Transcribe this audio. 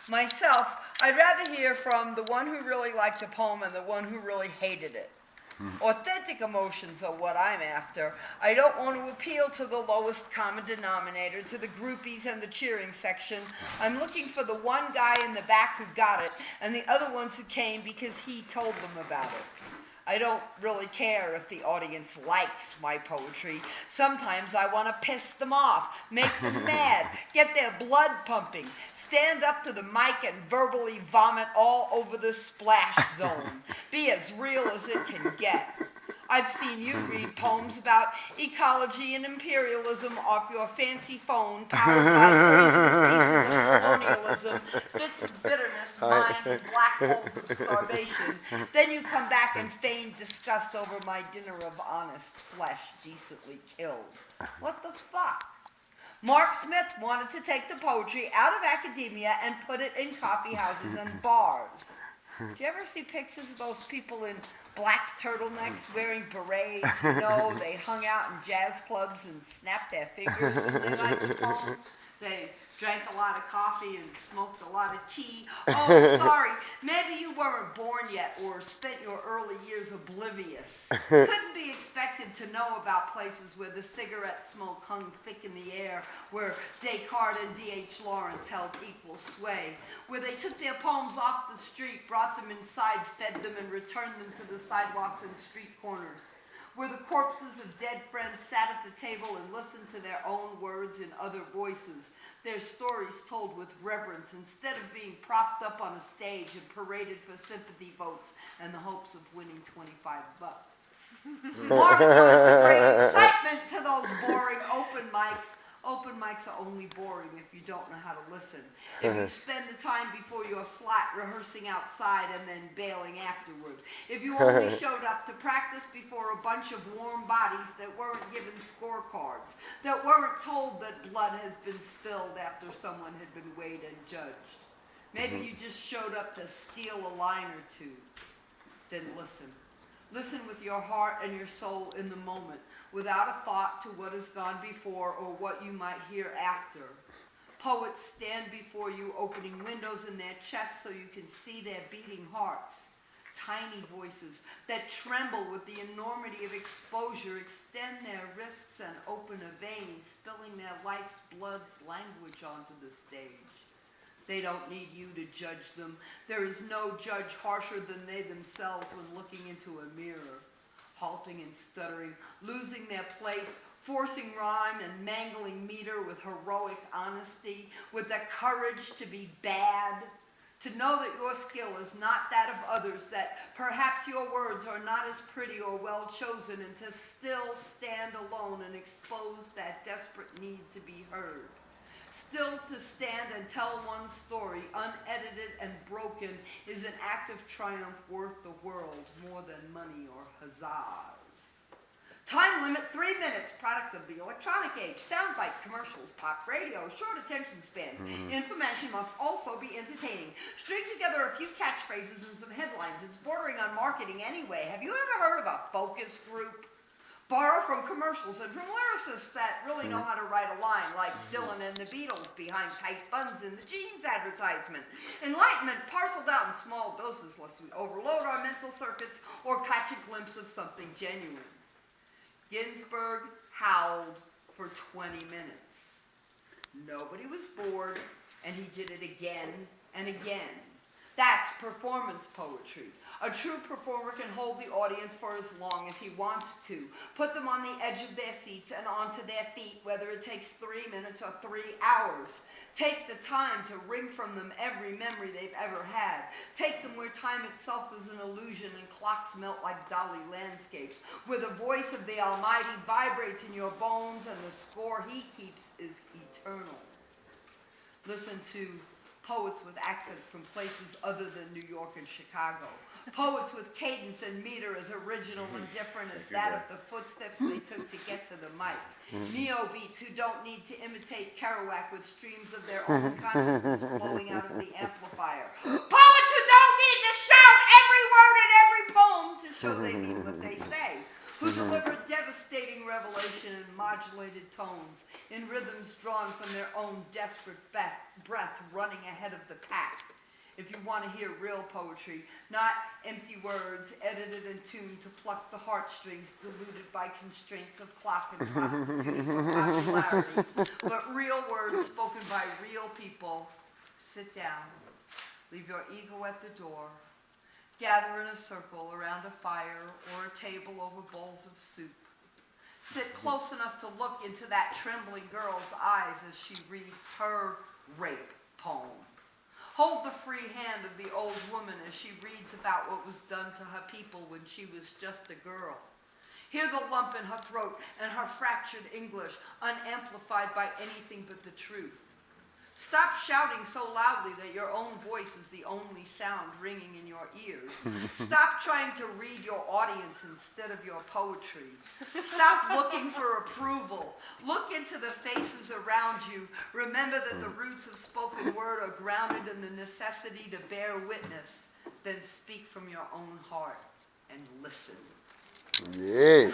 Myself, I'd rather hear from the one who really liked the poem and the one who really hated it. Authentic emotions are what I'm after. I don't want to appeal to the lowest common denominator, to the groupies and the cheering section. I'm looking for the one guy in the back who got it, and the other ones who came because he told them about it. I don't really care if the audience likes my poetry. Sometimes I want to piss them off, make them mad, get their blood pumping, stand up to the mic and verbally vomit all over the splash zone. Be as real as it can get. I've seen you read poems about ecology and imperialism off your fancy phone, powered by poisonous pieces of colonialism, bits of bitterness mined in black holes of starvation. Then you come back and feign disgust over my dinner of honest flesh decently killed. What the fuck? Mark Smith wanted to take the poetry out of academia and put it in coffee houses and bars. Do you ever see pictures of those people in black turtlenecks wearing berets? You know, they hung out in jazz clubs and snapped their fingers when they liked the poem. They drank a lot of coffee and smoked a lot of tea. Oh, sorry, maybe you weren't born yet or spent your early years oblivious. Couldn't be expected to know about places where the cigarette smoke hung thick in the air, where Descartes and D.H. Lawrence held equal sway, where they took their poems off the street, brought them inside, fed them, and returned them to the sidewalks and street corners, where the corpses of dead friends sat at the table and listened to their own words in other voices, their stories told with reverence instead of being propped up on a stage and paraded for sympathy votes and the hopes of winning $25. Mark brings great excitement to those boring open mics. Open mics are only boring if you don't know how to listen. If you spend the time before your slot rehearsing outside and then bailing afterward. If you only showed up to practice before a bunch of warm bodies that weren't given scorecards, that weren't told that blood has been spilled after someone had been weighed and judged. Maybe you just showed up to steal a line or two. Then listen. Listen with your heart and your soul in the moment, without a thought to what has gone before or what you might hear after. Poets stand before you, opening windows in their chests so you can see their beating hearts. Tiny voices that tremble with the enormity of exposure extend their wrists and open a vein, spilling their life's blood's language onto the stage. They don't need you to judge them. There is no judge harsher than they themselves when looking into a mirror, halting and stuttering, losing their place, forcing rhyme and mangling meter with heroic honesty, with the courage to be bad, to know that your skill is not that of others, that perhaps your words are not as pretty or well chosen, and to still stand alone and expose that desperate need to be heard. Still to stand and tell one's story, unedited and broken, is an act of triumph worth the world more than money or huzzas. Time limit 3 minutes, product of the electronic age, soundbite, commercials, pop radio, short attention spans. Information must also be entertaining. String together a few catchphrases and some headlines. It's bordering on marketing anyway. Have you ever heard of a focus group? Borrow from commercials and from lyricists that really know how to write a line, like Dylan and the Beatles behind tight buns in the jeans advertisement. Enlightenment parceled out in small doses lest we overload our mental circuits or catch a glimpse of something genuine. Ginsberg howled for 20 minutes. Nobody was bored, and he did it again and again. That's performance poetry. A true performer can hold the audience for as long as he wants to, put them on the edge of their seats and onto their feet, whether it takes 3 minutes or 3 hours. Take the time to wring from them every memory they've ever had. Take them where time itself is an illusion and clocks melt like Dali landscapes, where the voice of the Almighty vibrates in your bones and the score he keeps is eternal. Listen to poets with accents from places other than New York and Chicago. Poets with cadence and meter as original and different as that of the footsteps they took to get to the mic. Neo-beats who don't need to imitate Kerouac with streams of their own consciousness flowing out of the amplifier. Poets who don't need to shout every word in every poem to show they mean what they say. who deliver devastating revelation in modulated tones, in rhythms drawn from their own desperate breath running ahead of the pack. If you want to hear real poetry, not empty words edited and tuned to pluck the heartstrings diluted by constraints of clock and prostituting for popularity, but real words spoken by real people. Sit down. Leave your ego at the door. Gather in a circle around a fire or a table over bowls of soup. Sit close enough to look into that trembling girl's eyes as she reads her rape poem. Hold the free hand of the old woman as she reads about what was done to her people when she was just a girl. Hear the lump in her throat and her fractured English, unamplified by anything but the truth. Stop shouting so loudly that your own voice is the only sound ringing in your ears. Stop trying to read your audience instead of your poetry. Stop looking for approval. Look into the faces around you. Remember that the roots of spoken word are grounded in the necessity to bear witness. Then speak from your own heart and listen. Yeah.